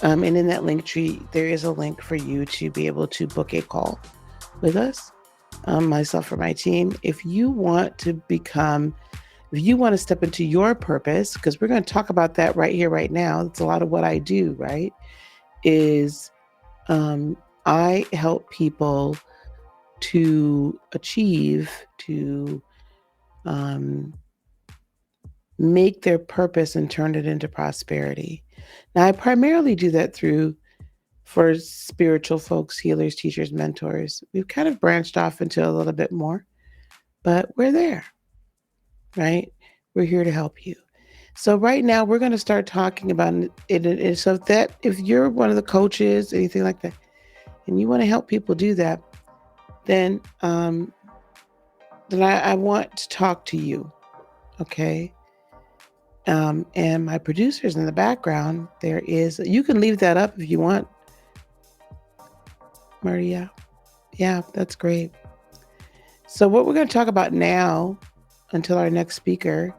And in that link tree, there is a link for you to be able to book a call with us, myself or my team. If you want to step into your purpose, because we're going to talk about that right here, right now. It's a lot of what I do, right? Is I help people to achieve, to um, make their purpose and turn it into prosperity. Now, I primarily do that for spiritual folks, healers, teachers, mentors. We've kind of branched off into a little bit more, but we're there, right? We're here to help you. So right now we're going to start talking about it. So if you're one of the coaches, anything like that, and you want to help people do that, then I want to talk to you, okay? And my producers in the background, you can leave that up if you want, Maria. Yeah, that's great. So what we're going to talk about now, until our next speaker,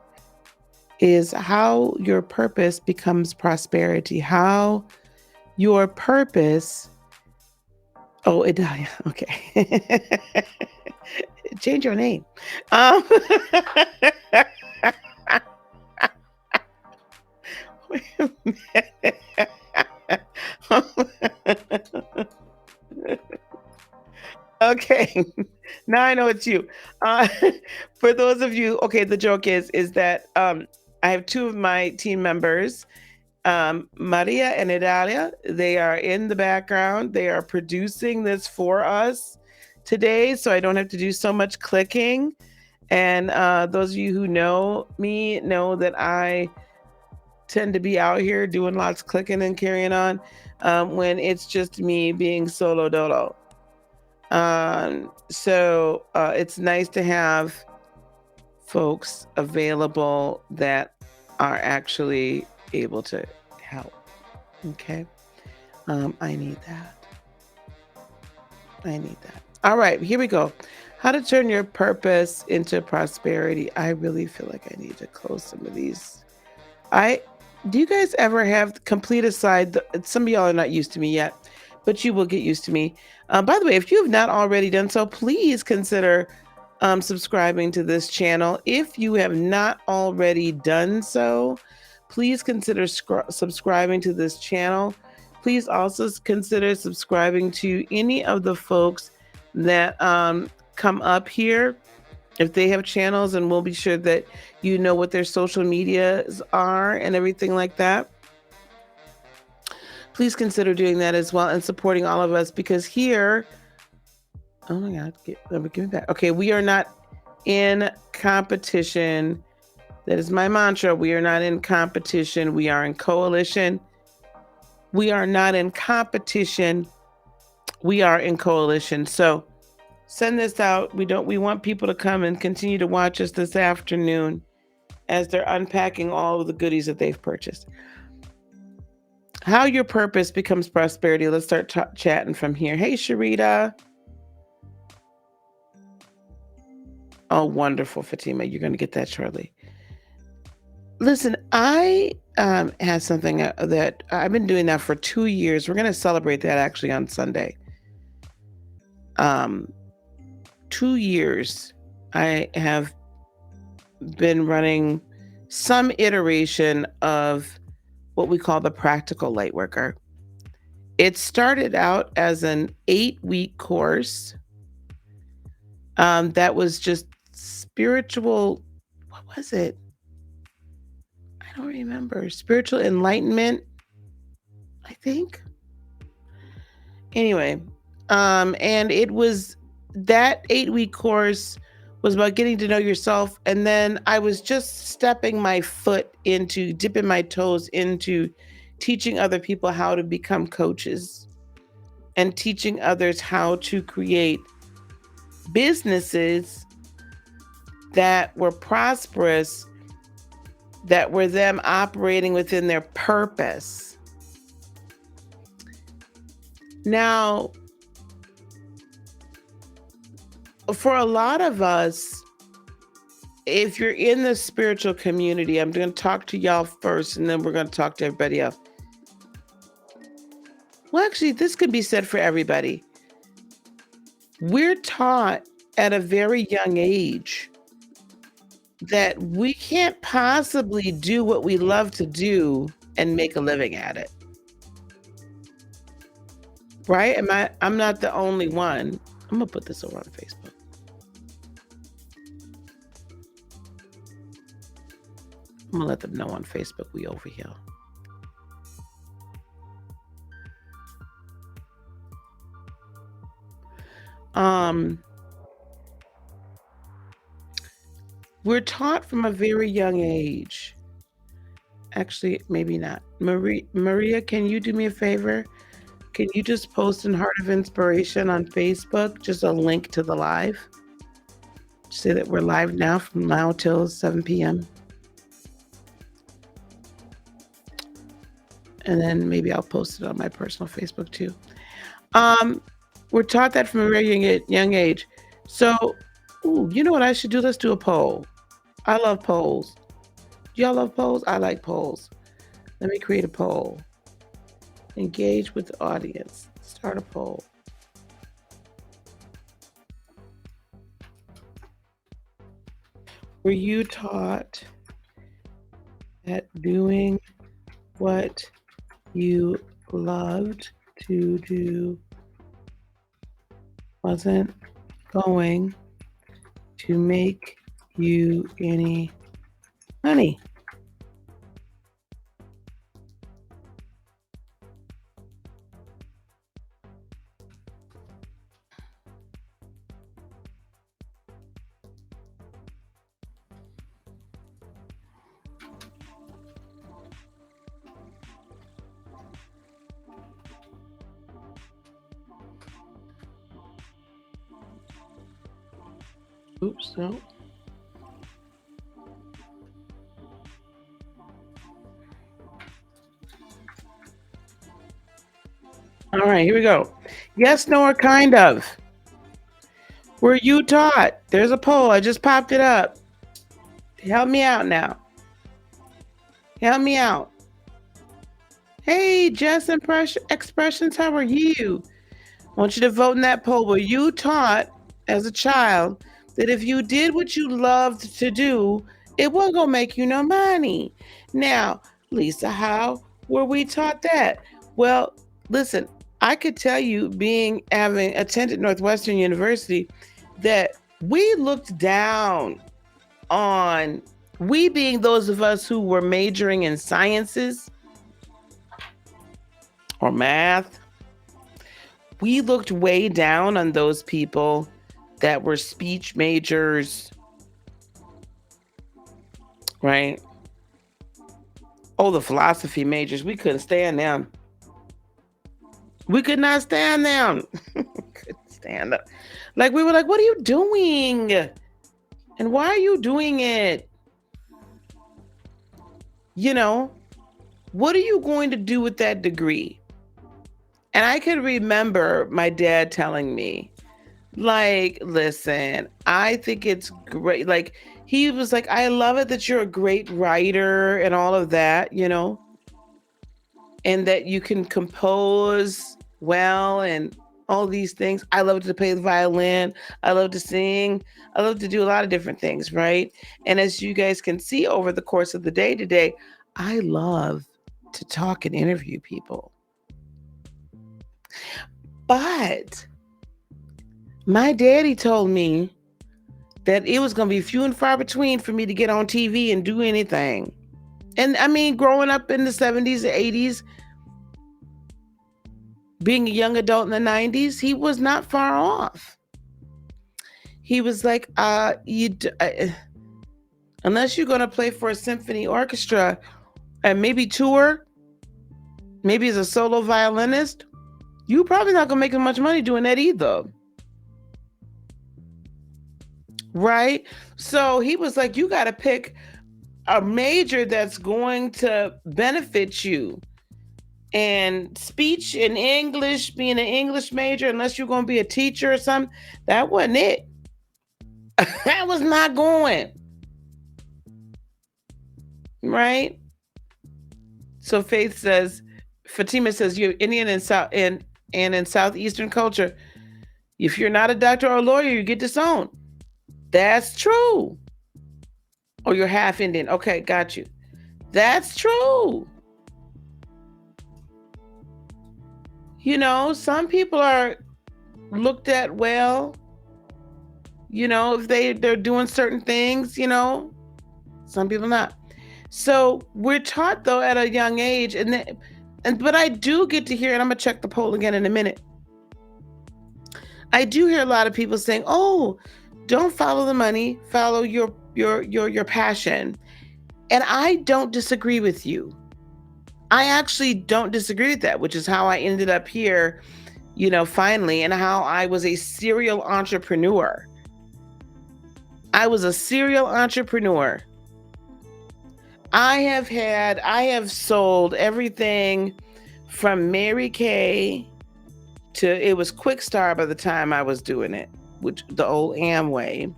is how your purpose becomes prosperity. How your purpose. Oh, it. Okay. Change your name. Wait a minute. Okay, now I know it's you. Uh, for those of you, okay, the joke is that I have two of my team members, Maria and Idalia. They are in the background. They are producing this for us today, so I don't have to do so much clicking. And those of you who know me know that I tend to be out here doing lots of clicking and carrying on when it's just me being solo dolo. So it's nice to have folks available that are actually able to help. Okay. I need that. All right, here we go. How to turn your purpose into prosperity. I really feel like I need to close some of these. Do you guys ever have complete aside? Some of y'all are not used to me yet, but you will get used to me. By the way, if you have not already done so, please consider subscribing to this channel. If you have not already done so, please consider subscribing to this channel. Please also consider subscribing to any of the folks that come up here. If they have channels, and we'll be sure that you know what their social medias are and everything like that. Please consider doing that as well and supporting all of us, because here, oh my God, let me give me back. Okay, we are not in competition. That is my mantra. We are not in competition. We are in coalition. We are not in competition. We are in coalition. So send this out. We want people to come and continue to watch us this afternoon as they're unpacking all of the goodies that they've purchased. How your purpose becomes prosperity. Let's start chatting from here. Hey, Sharita. Oh, wonderful, Fatima. You're going to get that shortly. Listen, I have something that I've been doing that for 2 years. We're going to celebrate that actually on Sunday. 2 years I have been running some iteration of what we call the Practical Lightworker. It started out as an 8-week course that was just spiritual. What was it? I don't remember. Spiritual enlightenment, I think. Anyway, and it was that 8-week course was about getting to know yourself. And then I was just stepping my foot into, dipping my toes into teaching other people how to become coaches and teaching others how to create businesses that were prosperous, that were them operating within their purpose. Now, for a lot of us, if you're in the spiritual community, I'm going to talk to y'all first, and then we're going to talk to everybody else. Well, actually, this can be said for everybody. We're taught at a very young age that we can't possibly do what we love to do and make a living at it, right? I'm not the only one. I'm gonna put this over on Facebook. I'm gonna let them know on Facebook we over here. Um, we're taught from a very young age. Actually, maybe not. Maria, can you do me a favor? Can you just post in Heart of Inspiration on Facebook just a link to the live? Say that we're live now from now till 7 p.m. And then maybe I'll post it on my personal Facebook too. Um, we're taught that from a very young age. So, ooh, you know what I should do? Let's do a poll. I love polls. Do y'all love polls? I like polls. Let me create a poll. Engage with the audience. Start a poll. Were you taught that doing what you loved to do wasn't going to make you any money? Oops, no. All right, here we go. Yes, no, or kind of. Were you taught? There's a poll. I just popped it up. Help me out now. Help me out. Hey, Jess Expressions, how are you? I want you to vote in that poll. Were you taught as a child that if you did what you loved to do, it wasn't going to make you no money? Now, Lisa, how were we taught that? Well, listen, I could tell you, having attended Northwestern University, that we looked down on, we being those of us who were majoring in sciences or math, we looked way down on those people that were speech majors, right? Oh, the philosophy majors, we couldn't stand them. We could not stand them. Couldn't stand them. Like, we were like, what are you doing? And why are you doing it? You know, what are you going to do with that degree? And I could remember my dad telling me, like, listen, I think it's great. Like, he was like, I love it that you're a great writer and all of that, and that you can compose well and all these things. I love to play the violin. I love to sing. I love to do a lot of different things, right? And as you guys can see over the course of the day today, I love to talk and interview people. But my daddy told me that it was going to be few and far between for me to get on TV and do anything. And I mean, growing up in the 70s, 80s, being a young adult in the 90s, he was not far off. He was like, unless you're going to play for a symphony orchestra and maybe tour, maybe as a solo violinist, you're probably not going to make as much money doing that either. Right? So he was like, you got to pick a major that's going to benefit you. And speech and English, being an English major, unless you're going to be a teacher or something, that wasn't it. That was not going. Right? So Faith says, Fatima says you're Indian and in Southeastern culture. If you're not a doctor or a lawyer, you get disowned. That's true. Or you're half Indian. Okay, got you. That's true. Some people are looked at well, if they're doing certain things, some people not. So we're taught though at a young age, but I do get to hear, and I'm gonna check the poll again in a minute. I do hear a lot of people saying, "Oh, don't follow the money, follow your passion." And I don't disagree with you. I actually don't disagree with that, which is how I ended up here, finally, and how I was a serial entrepreneur. I was a serial entrepreneur. I have sold everything from Mary Kay to, it was Quick Star by the time I was doing it, which the old Amway.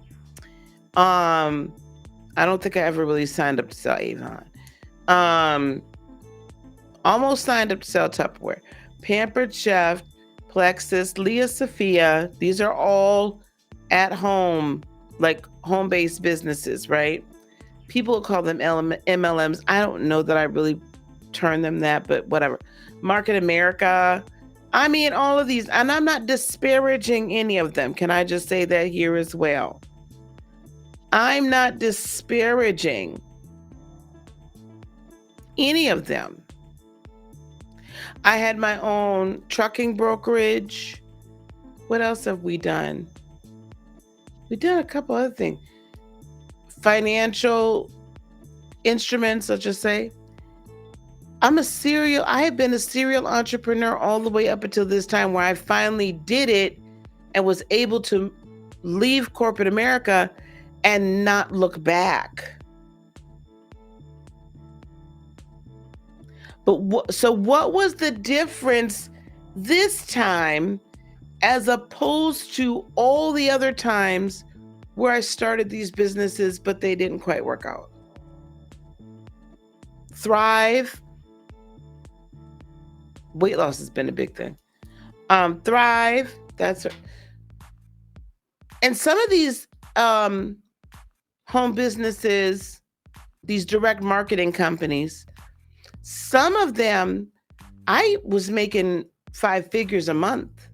I don't think I ever really signed up to sell Avon. Almost signed up to sell Tupperware. Pampered Chef, Plexus, Leah Sophia, these are all at home, like home-based businesses, right? People call them MLMs. I don't know that I really term them that, but whatever. Market America. I mean, all of these, and I'm not disparaging any of them. Can I just say that here as well? I'm not disparaging any of them. I had my own trucking brokerage. What else have we done? We did a couple other things. Financial instruments, let's just say. I have been a serial entrepreneur all the way up until this time where I finally did it and was able to leave corporate America and not look back. But so what was the difference this time as opposed to all the other times where I started these businesses, but they didn't quite work out? Thrive. Weight loss has been a big thing. Thrive. And some of these home businesses, these direct marketing companies, some of them, I was making 5 figures a month.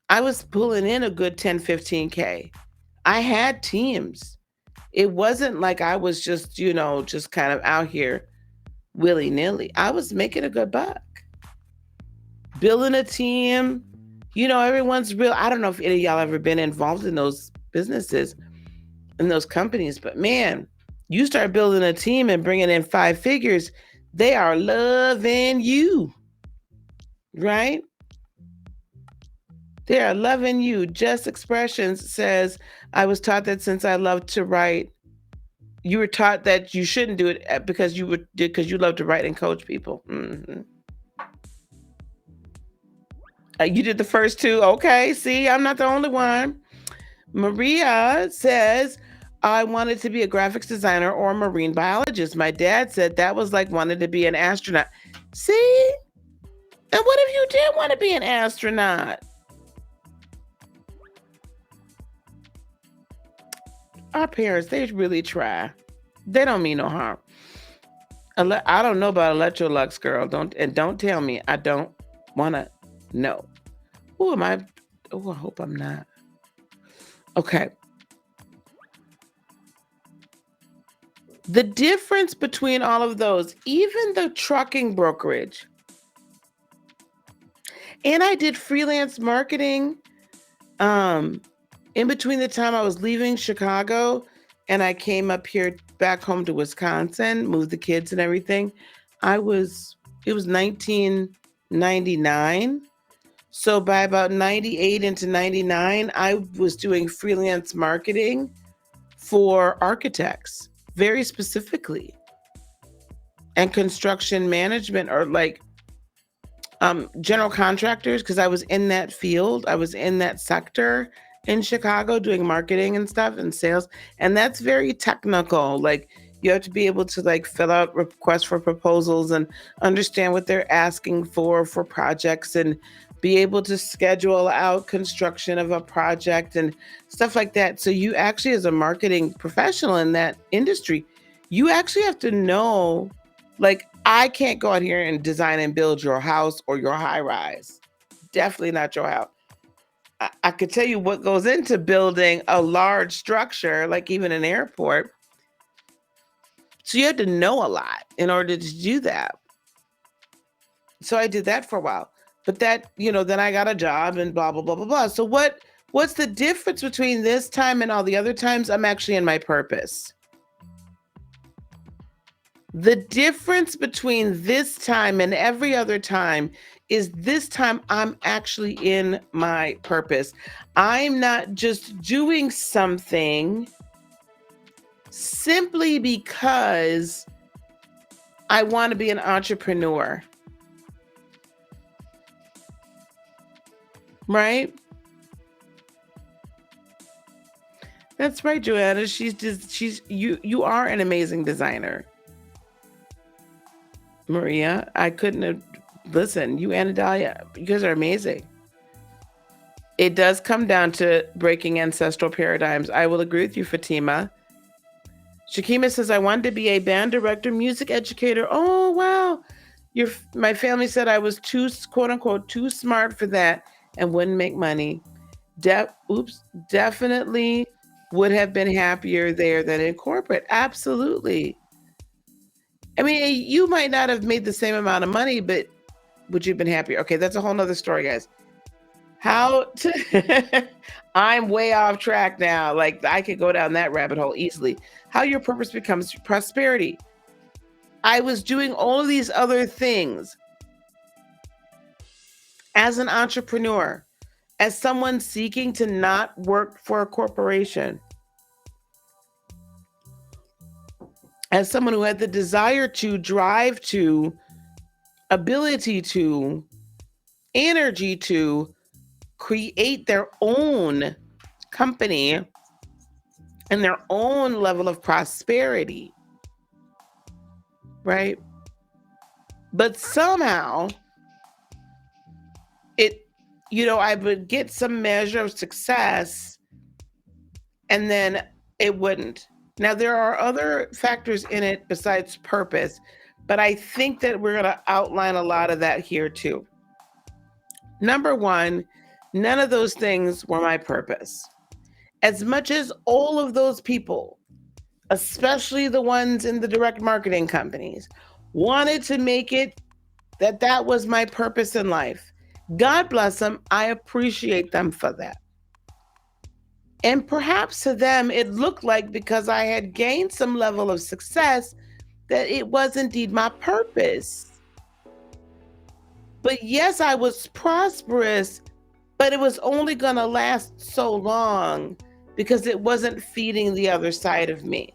I was pulling in a good 10, 15K. I had teams. It wasn't like I was just, just kind of out here willy-nilly. I was making a good buck. Building a team, everyone's real. I don't know if any of y'all ever been involved in those businesses, in those companies, but man, you start building a team and bringing in 5 figures, they are loving you, right? They are loving you. Just Expressions says, I was taught that since I love to write, you were taught that you shouldn't do it because you love to write and coach people. Mm-hmm. You did the first two. Okay, see, I'm not the only one. Maria says, I wanted to be a graphics designer or a marine biologist. My dad said that was like wanting to be an astronaut. See? And what if you did want to be an astronaut? Our parents, they really try. They don't mean no harm. I don't know about Electrolux, girl. Don't tell me. I don't want to know. Who am I? Oh, I hope I'm not. Okay. The difference between all of those, even the trucking brokerage, and I did freelance marketing in between the time I was leaving Chicago and I came up here back home to Wisconsin, moved the kids and everything. It was 1999. So by about 98 into 99, I was doing freelance marketing for architects, very specifically, and construction management, or like general contractors, because I was in that field. I was in that sector in Chicago doing marketing and stuff and sales. And that's very technical. Like You have to be able to like fill out requests for proposals and understand what they're asking for projects, and be able to schedule out construction of a project and stuff like that. So you actually, as a marketing professional in that industry, you actually have to know, like, I can't go out here and design and build your house or your high rise. Definitely not your house. I could tell you what goes into building a large structure, like even an airport. So you had to know a lot in order to do that. So I did that for a while. But that, then I got a job and blah, blah, blah, blah, blah. So what's the difference between this time and all the other times? I'm actually in my purpose. The difference between this time and every other time is this time I'm actually in my purpose. I'm not just doing something simply because I want to be an entrepreneur. Right? That's right, Joanna. You are an amazing designer. Maria, I couldn't have, listen, you and Adalia, you guys are amazing. It does come down to breaking ancestral paradigms. I will agree with you, Fatima. Shakima says, I wanted to be a band director, music educator. Oh, wow. My family said I was too, quote unquote, too smart for that and wouldn't make money. Definitely would have been happier there than in corporate. Absolutely. I mean, you might not have made the same amount of money, but would you have been happier? Okay, that's a whole nother story, guys. I'm way off track now. Like, I could go down that rabbit hole easily. How your purpose becomes prosperity. I was doing all of these other things as an entrepreneur, as someone seeking to not work for a corporation, as someone who had the desire to, drive to, ability to, energy to create their own company and their own level of prosperity, right? But somehow I would get some measure of success and then it wouldn't. Now, there are other factors in it besides purpose, but I think that we're going to outline a lot of that here too. Number one, none of those things were my purpose. As much as all of those people, especially the ones in the direct marketing companies, wanted to make it that was my purpose in life. God bless them. I appreciate them for that. And perhaps to them, it looked like because I had gained some level of success that it was indeed my purpose. But yes, I was prosperous, but it was only going to last so long because it wasn't feeding the other side of me.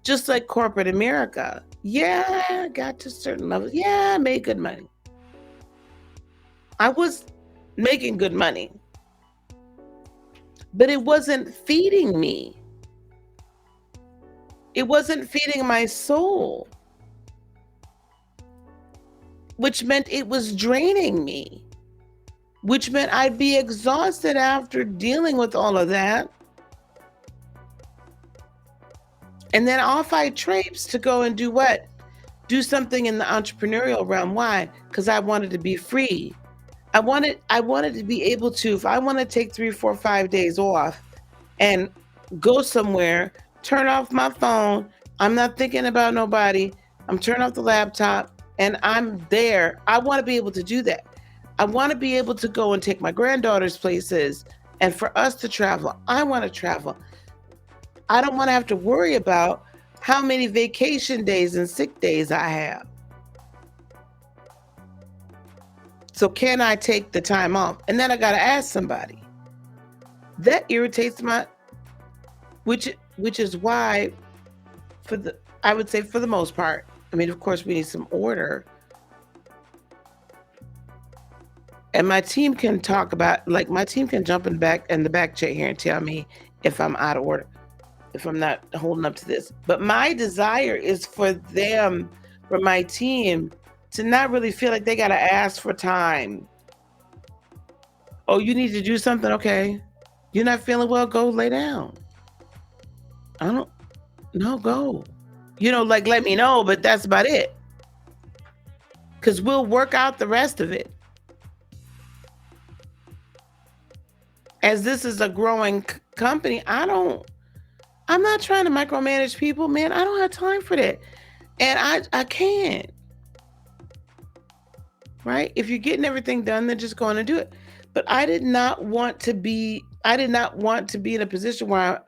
Just like corporate America. Yeah, I got to certain levels. Yeah, I made good money. I was making good money, but it wasn't feeding me. It wasn't feeding my soul, which meant it was draining me, which meant I'd be exhausted after dealing with all of that. And then off I traipsed to go and do what? Do something in the entrepreneurial realm. Why? Because I wanted to be free. I wanted to be able to, if I want to take 3, 4, 5 days off and go somewhere, turn off my phone. I'm not thinking about nobody. I'm turning off the laptop and I'm there. I want to be able to do that. I want to be able to go and take my granddaughters places and for us to travel. I want to travel. I don't want to have to worry about how many vacation days and sick days I have. So can I take the time off? And then I got to ask somebody. That irritates which is why I would say for the most part, I mean, of course we need some order. And my team can talk about, like my team can jump in the back chat here and tell me if I'm out of order. if I'm not holding up to this. But my desire is for them, for my team, to not really feel like they got to ask for time. Oh, you need to do something? Okay. You're not feeling well? Go lay down. I don't, no, go. Like let me know, but that's about it. Because we'll work out the rest of it. As this is a growing company, I'm not trying to micromanage people, man. I don't have time for that. And I can't. Right? If you're getting everything done, then just go on and do it. But I did not want to be in a position where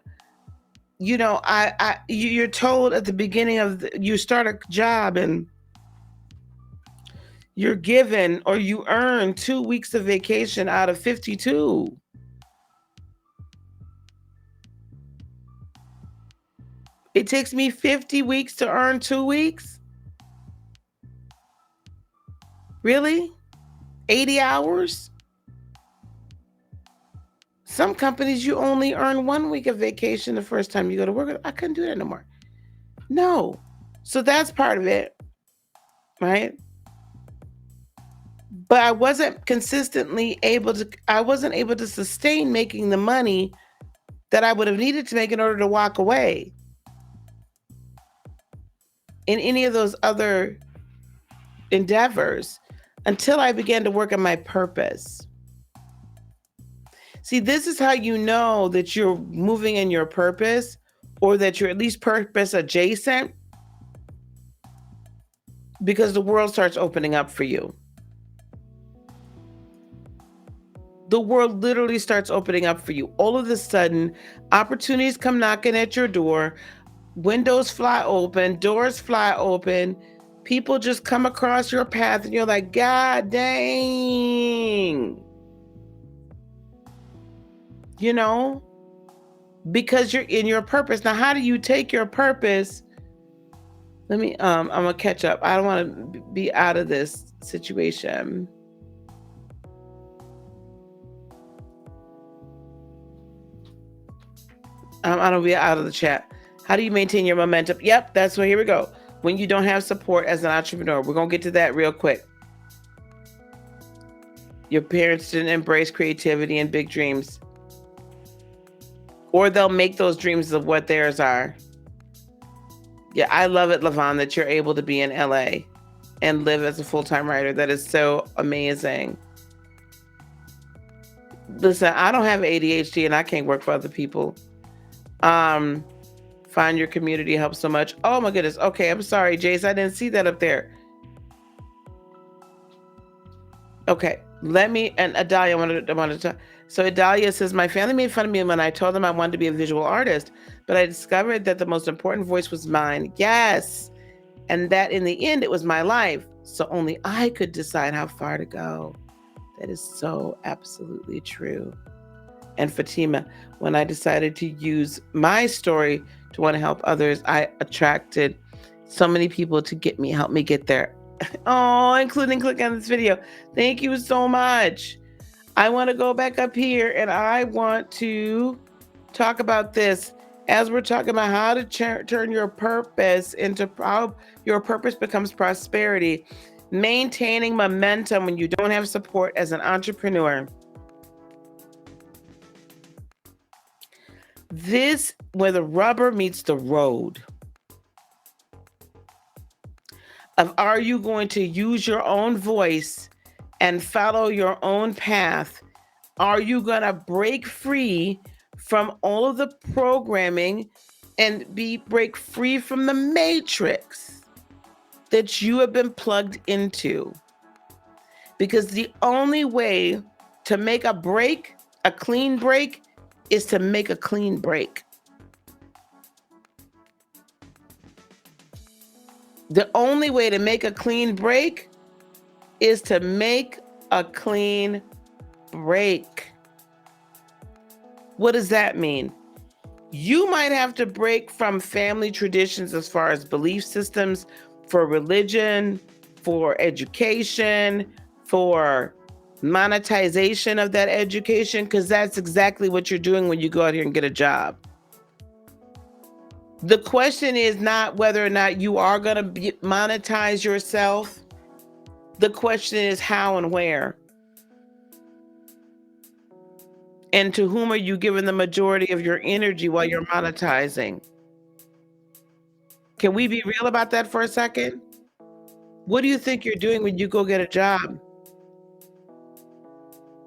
you're told at the beginning of you start a job and you're given or you earn 2 weeks of vacation out of 52. It takes me 50 weeks to earn 2 weeks? Really? 80 hours? Some companies, you only earn 1 week of vacation the first time you go to work. I couldn't do that no more. No. So that's part of it, right? But I wasn't able to sustain making the money that I would have needed to make in order to walk away in any of those other endeavors until I began to work on my purpose. See, this is how you know that you're moving in your purpose or that you're at least purpose adjacent, because the world starts opening up for you. The world literally starts opening up for you. All of a sudden, opportunities come knocking at your door, windows fly open, doors fly open, people just come across your path, and you're like, God dang. Because you're in your purpose. Now, how do you take your purpose? I'm gonna catch up. I don't want to be out of this situation. I don't be out of the chat. How do you maintain your momentum? Yep, that's where, here we go. When you don't have support as an entrepreneur, we're gonna get to that real quick. Your parents didn't embrace creativity and big dreams, or they'll make those dreams of what theirs are. Yeah, I love it, Lavon, that you're able to be in LA and live as a full-time writer. That is so amazing. Listen, I don't have ADHD and I can't work for other people. Find your community helps so much. Oh my goodness. Okay, I'm sorry, Jace. I didn't see that up there. Okay, and Adalia wanted to talk. So Adalia says, my family made fun of me when I told them I wanted to be a visual artist, but I discovered that the most important voice was mine. Yes. And that in the end, it was my life. So only I could decide how far to go. That is so absolutely true. And Fatima, when I decided to use my story to want to help others, I attracted so many people to help me get there. Oh, including clicking on this video. Thank you so much. I want to go back up here and I want to talk about this as we're talking about how to turn your purpose into how your purpose becomes prosperity. Maintaining momentum when you don't have support as an entrepreneur. This where the rubber meets the road. Are you going to use your own voice and follow your own path? Are you going to break free from all of the programming and break free from the matrix that you have been plugged into? Because the only way to make a clean break, is to make a clean break. The only way to make a clean break is to make a clean break. What does that mean? You might have to break from family traditions as far as belief systems, for religion, for education, for monetization of that education, because that's exactly what you're doing when you go out here and get a job. The question is not whether or not you are going to monetize yourself. The question is how and where. And to whom are you giving the majority of your energy while you're monetizing? Can we be real about that for a second? What do you think you're doing when you go get a job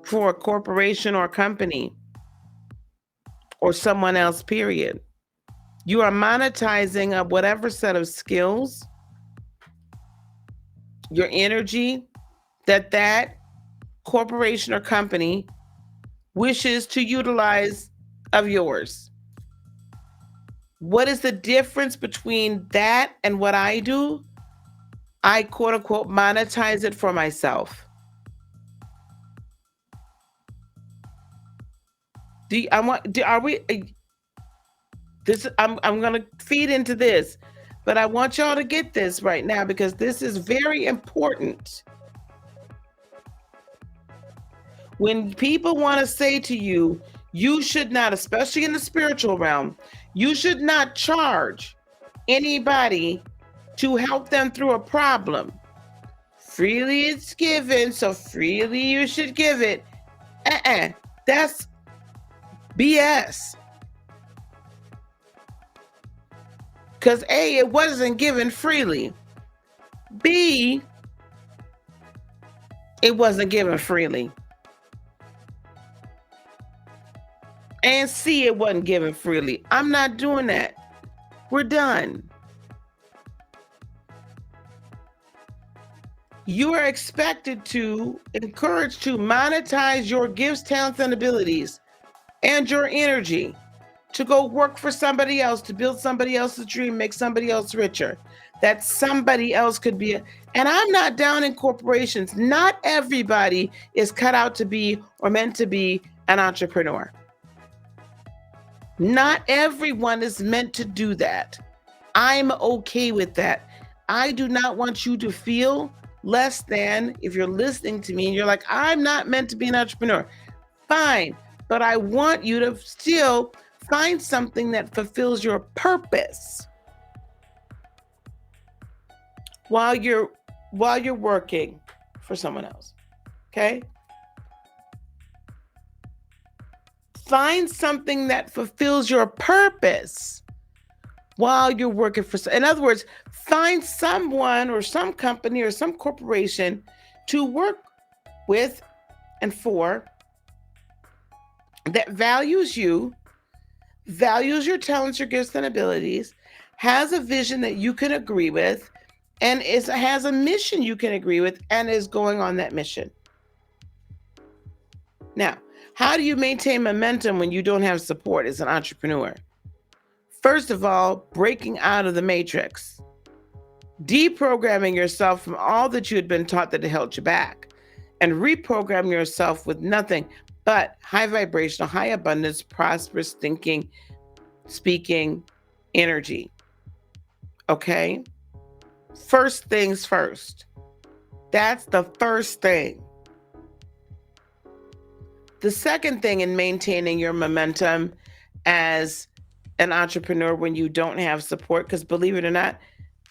for a corporation or a company or someone else, period? You are monetizing of whatever set of skills, your energy that corporation or company wishes to utilize of yours. What is the difference between that and what I do? I quote unquote monetize it for myself. Are we this I'm going to feed into this, but I want y'all to get this right now because this is very important. When people want to say to you, you should not, especially in the spiritual realm, you should not charge anybody to help them through a problem. Freely it's given, so freely you should give it. That's BS. Because A, it wasn't given freely. B, it wasn't given freely. And C, it wasn't given freely. I'm not doing that. We're done. You are expected to, encouraged to monetize your gifts, talents, and abilities and your energy to go work for somebody else, to build somebody else's dream, make somebody else richer. That somebody else could be. And I'm not down in corporations. Not everybody is cut out to be or meant to be an entrepreneur. Not everyone is meant to do that. I'm okay with that. I do not want you to feel less than if you're listening to me and you're like, I'm not meant to be an entrepreneur. Fine, but I want you to still find something that fulfills your purpose while you're working for someone else. Okay? Find something that fulfills your purpose while you're working for. In other words, find someone or some company or some corporation to work with and for that values you, values your talents, your gifts, and abilities, has a vision that you can agree with, and has a mission you can agree with, and is going on that mission. Now, how do you maintain momentum when you don't have support as an entrepreneur? First of all, breaking out of the matrix, deprogramming yourself from all that you had been taught that held you back, and reprogramming yourself with nothing but high vibrational, high abundance, prosperous thinking, speaking energy. Okay? First things first. That's the first thing. The second thing in maintaining your momentum as an entrepreneur when you don't have support, because believe it or not,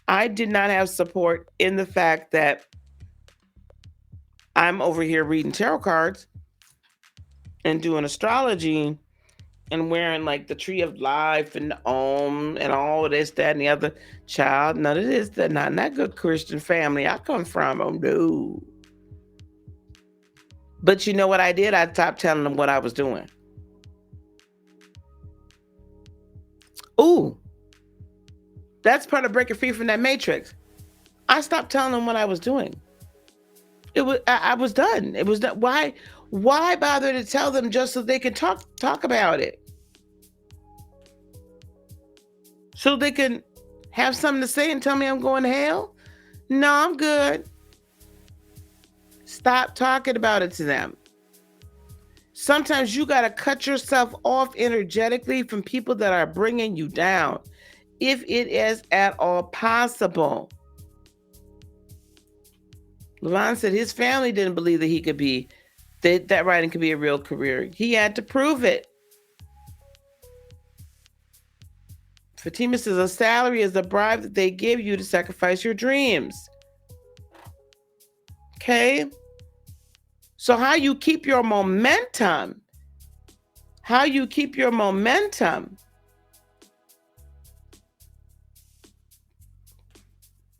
I did not have support in the fact that I'm over here reading tarot cards and doing astrology and wearing like the tree of life and the and all of this, that, and the other. Child, none of this, not in that good Christian family I come from. Oh no. But you know what I did? I stopped telling them what I was doing. Ooh, that's part of breaking free from that matrix. I stopped telling them what I was doing. I was done. It was done. Why bother to tell them just so they can talk about it? So they can have something to say and tell me I'm going to hell? No, I'm good. Stop talking about it to them. Sometimes you got to cut yourself off energetically from people that are bringing you down, if it is at all possible. Levon said his family didn't believe that he could be, that writing could be a real career. He had to prove it. Fatima says a salary is the bribe that they give you to sacrifice your dreams. Okay? So how you keep your momentum, you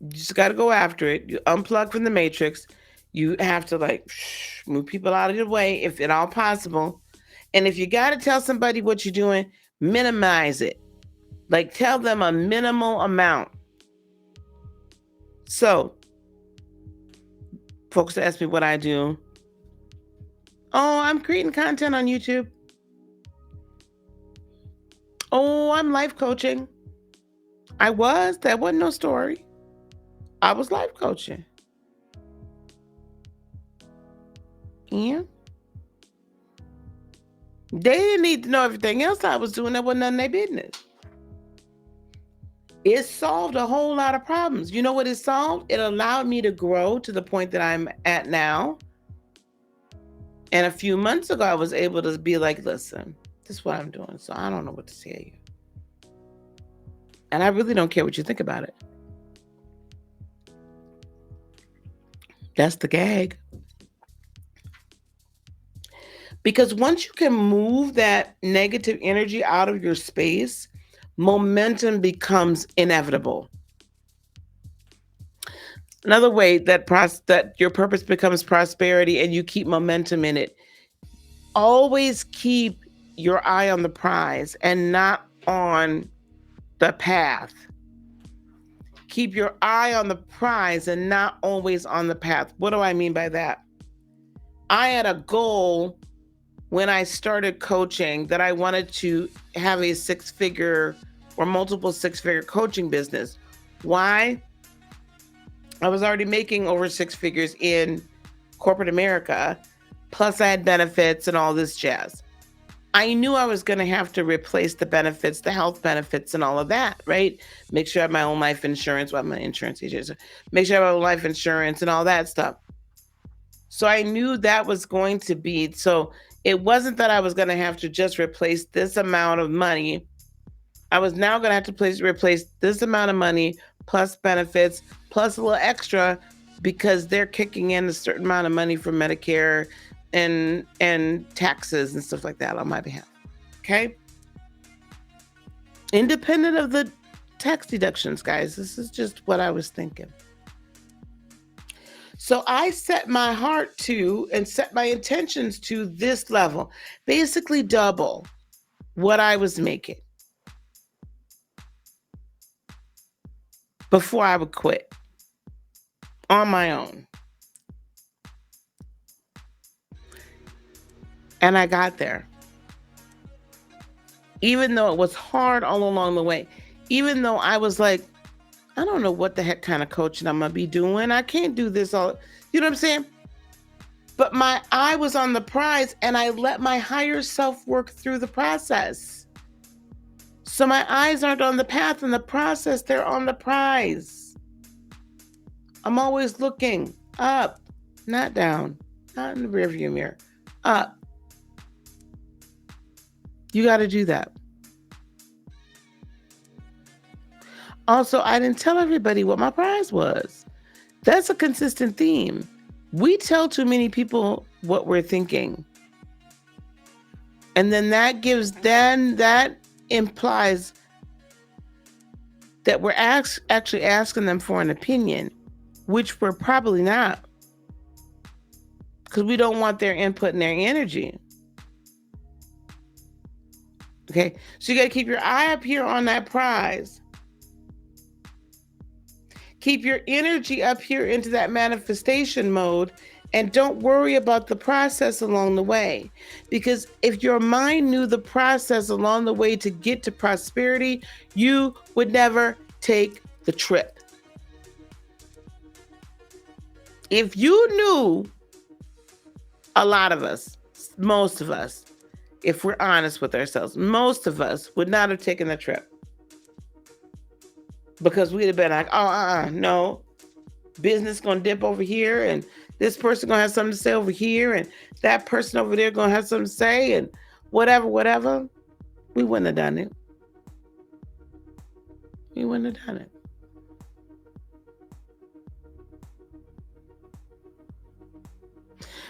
just got to go after it. You unplug from the matrix. You have to move people out of the way if at all possible. And if you got to tell somebody what you're doing, minimize it. Like tell them a minimal amount. So, folks ask me what I do. Oh, I'm creating content on YouTube. Oh, I'm life coaching. That wasn't no story. I was life coaching. Yeah. They didn't need to know everything else I was doing. That wasn't none of their business. It solved a whole lot of problems. You know what it solved? It allowed me to grow to the point that I'm at now. And a few months ago, I was able to be like, listen, this is what I'm doing. So I don't know what to tell you. And I really don't care what you think about it. That's the gag. Because once you can move that negative energy out of your space, momentum becomes inevitable. Another way that your purpose becomes prosperity and you keep momentum in it, always keep your eye on the prize and not on the path. Keep your eye on the prize and not always on the path. What do I mean by that? I had a goal when I started coaching that I wanted to have a six-figure or multiple six-figure coaching business. Why? I was already making over six figures in corporate America, plus I had benefits and all this jazz. I knew I was going to have to replace the benefits, the health benefits and all of that, right? Make sure I have my own life insurance. Well, I'm an insurance agent. So make sure I have my own life insurance and all that stuff. So I knew that was going to be, so it wasn't that I was going to have to just replace this amount of money. I was now going to have to replace this amount of money plus benefits plus a little extra because they're kicking in a certain amount of money for Medicare and taxes and stuff like that on my behalf. Okay? Independent of the tax deductions, guys. This is just what I was thinking. So I set my heart to and set my intentions to this level, basically double what I was making before I would quit on my own. And I got there. Even though it was hard all along the way, even though I was like, I don't know what the heck kind of coaching I'm going to be doing. I can't do this all. You know what I'm saying? But my eye was on the prize and I let my higher self work through the process. So my eyes aren't on the path and the process, they're on the prize. I'm always looking up, not down, not in the rearview mirror, up. You got to do that. Also, I didn't tell everybody what my prize was. That's a consistent theme. We tell too many people what we're thinking. And then that implies that we're actually asking them for an opinion, which we're probably not. Because we don't want their input and their energy. Okay, so you got to keep your eye up here on that prize. Keep your energy up here into that manifestation mode and don't worry about the process along the way. Because if your mind knew the process along the way to get to prosperity, you would never take the trip. If you knew, a lot of us, most of us, if we're honest with ourselves, most of us would not have taken the trip. Because we'd have been like, no, business gonna dip over here, and this person gonna have something to say over here, and that person over there gonna have something to say, and whatever. We wouldn't have done it. We wouldn't have done it.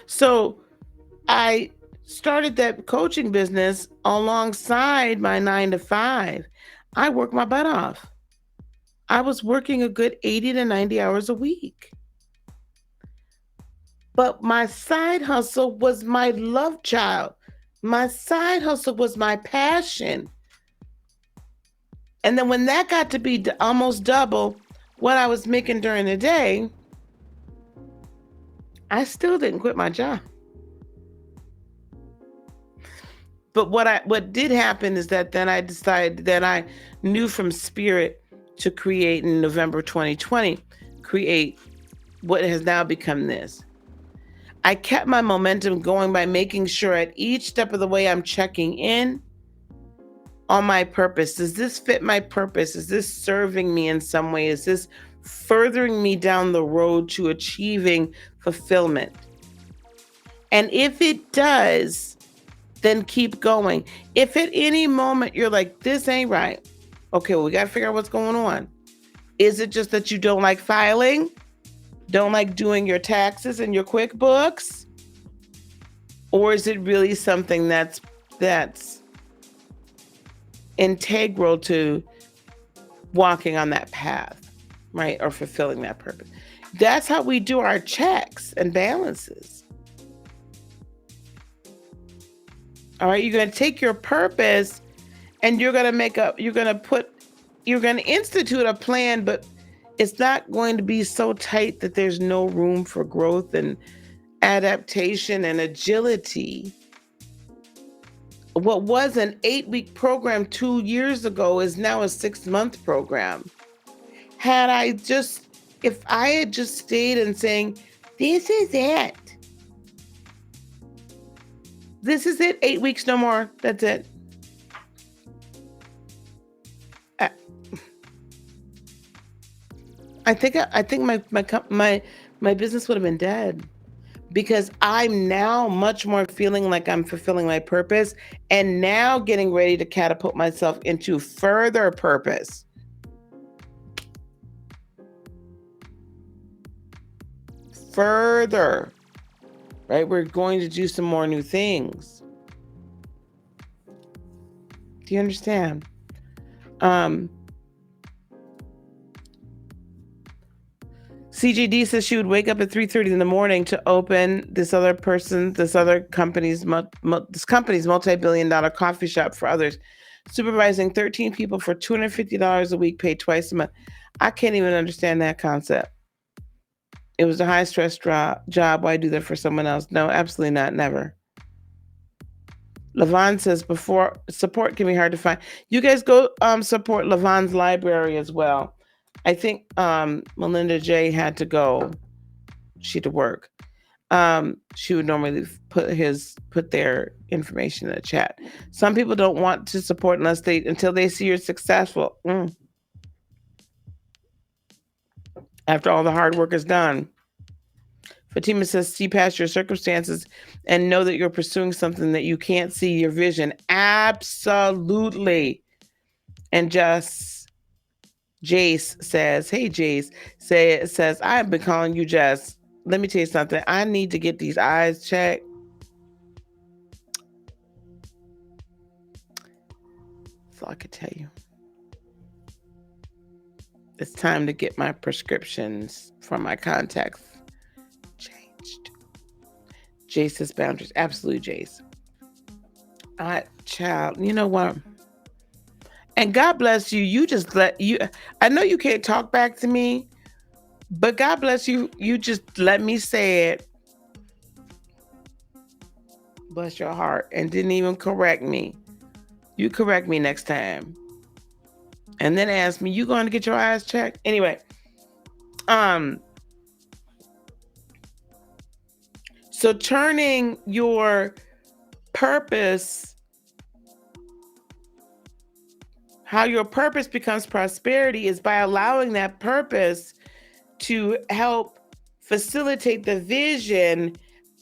So I started that coaching business alongside my 9 to 5. I worked my butt off. I was working a good 80 to 90 hours a week. But my side hustle was my love child. My side hustle was my passion. And then when that got to be almost double what I was making during the day, I still didn't quit my job. But what did happen is that then I decided that I knew from spirit to create in November 2020, create what has now become this. I kept my momentum going by making sure at each step of the way I'm checking in on my purpose. Does this fit my purpose? Is this serving me in some way? Is this furthering me down the road to achieving fulfillment? And if it does, then keep going. If at any moment you're like, this ain't right, okay, well, we got to figure out what's going on. Is it just that you don't like filing? Don't like doing your taxes and your QuickBooks? Or is it really something that's integral to walking on that path, right? Or fulfilling that purpose? That's how we do our checks and balances. All right, you're going to take your purpose and you're going to institute a plan, but it's not going to be so tight that there's no room for growth and adaptation and agility. What was an 8-week program 2 years ago is now a 6-month program. If I had just stayed and saying, this is it. This is it. 8 weeks, no more. That's it. I think my business would have been dead, because I'm now much more feeling like I'm fulfilling my purpose and now getting ready to catapult myself into further purpose. Further, right? We're going to do some more new things. Do you understand? CGD says she would wake up at 3:30 in the morning to open this company's multi-billion-dollar coffee shop for others, supervising 13 people for $250 a week, paid twice a month. I can't even understand that concept. It was a high-stress job. Why do that for someone else? No, absolutely not. Never. Levon says, before support can be hard to find. You guys go support Levon's library as well. I think Melinda J had to go. She had to work. She would normally put their information in the chat. Some people don't want to support until they see you're successful. After all the hard work is done. Fatima says, see past your circumstances and know that you're pursuing something that you can't see your vision. Absolutely. And Jace says, hey, Jace, says, I've been calling you Jess. Let me tell you something. I need to get these eyes checked. That's all I could tell you. It's time to get my prescriptions from my contacts changed. Jace's boundaries. Absolutely, Jace. Child, you know what? And God bless you. I know you can't talk back to me, but God bless you. You just let me say it. Bless your heart. And didn't even correct me. You correct me next time. And then ask me, you going to get your eyes checked? Anyway. So turning your purpose, how your purpose becomes prosperity is by allowing that purpose to help facilitate the vision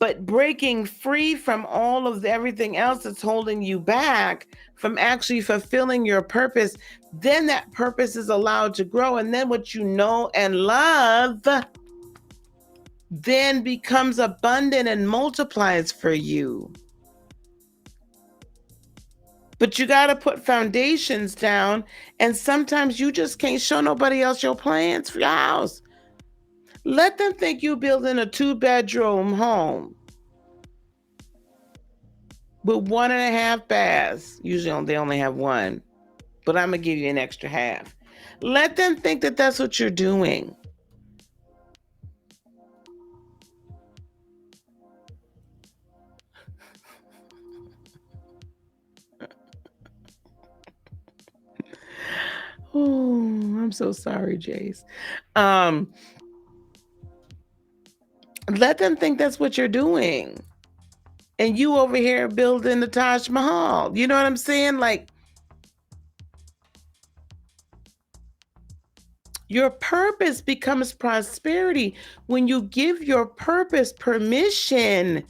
but breaking free from all of everything else that's holding you back from actually fulfilling your purpose, then that purpose is allowed to grow. And then what you know and love then becomes abundant and multiplies for you. But you got to put foundations down. And sometimes you just can't show nobody else your plans for your house. Let them think you building a 2-bedroom home with 1.5 baths. Usually they only have one, but I'm going to give you an extra half. Let them think that that's what you're doing. Oh, I'm so sorry, Jace. Let them think that's what you're doing. And you over here building the Taj Mahal. You know what I'm saying? Like, your purpose becomes prosperity when you give your purpose permission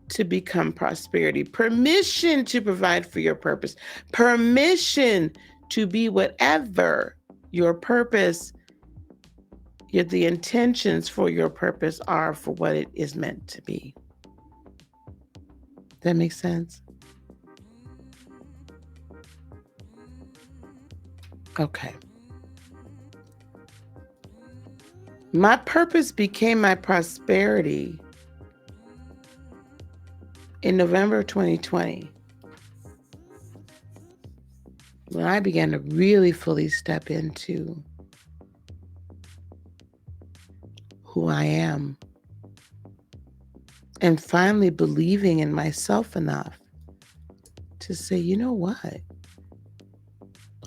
to become prosperity, permission to provide for your purpose, permission to be whatever your purpose, the intentions for your purpose are for what it is meant to be. That makes sense? Okay. My purpose became my prosperity in November of 2020, when I began to really fully step into who I am and finally believing in myself enough to say, you know what?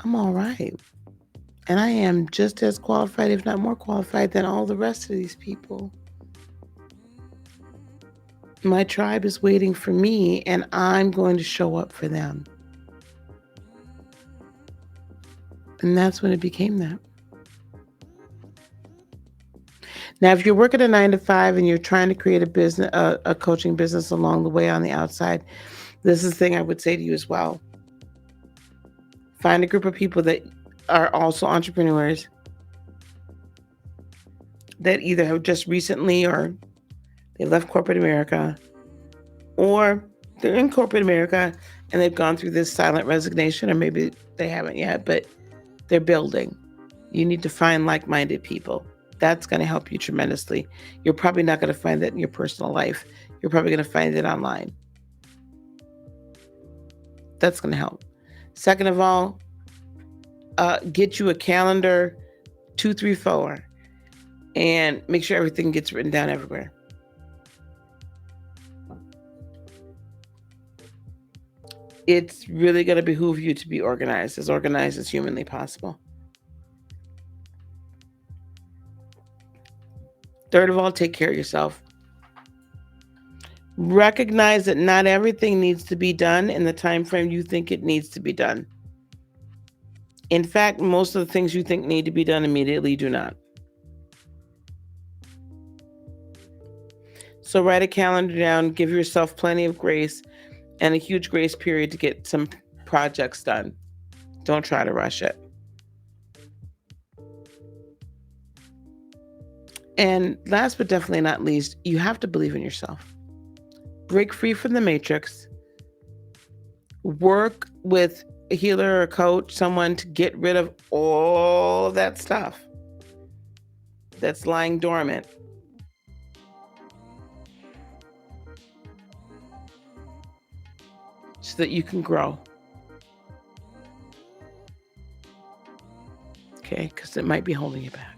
I'm all right. And I am just as qualified, if not more qualified, than all the rest of these people. My tribe is waiting for me, and I'm going to show up for them. And that's when it became that. Now, if you're working a 9 to 5 and you're trying to create a business, a coaching business along the way on the outside, this is the thing I would say to you as well. Find a group of people that are also entrepreneurs that either have just recently or they left corporate America, or they're in corporate America and they've gone through this silent resignation, or maybe they haven't yet, but they're building. You need to find like-minded people. That's going to help you tremendously. You're probably not going to find that in your personal life. You're probably going to find it online. That's going to help. Second of all, get you a calendar, 2, 3, 4, and make sure everything gets written down everywhere. It's really going to behoove you to be organized as humanly possible. Third of all, take care of yourself. Recognize that not everything needs to be done in the time frame you think it needs to be done. In fact, most of the things you think need to be done immediately do not. So write a calendar down, give yourself plenty of grace and a huge grace period to get some projects done. Don't try to rush it. And last but definitely not least, you have to believe in yourself. Break free from the matrix. Work with a healer or a coach, someone to get rid of all of that stuff that's lying dormant. So that you can grow. Okay, because it might be holding you back.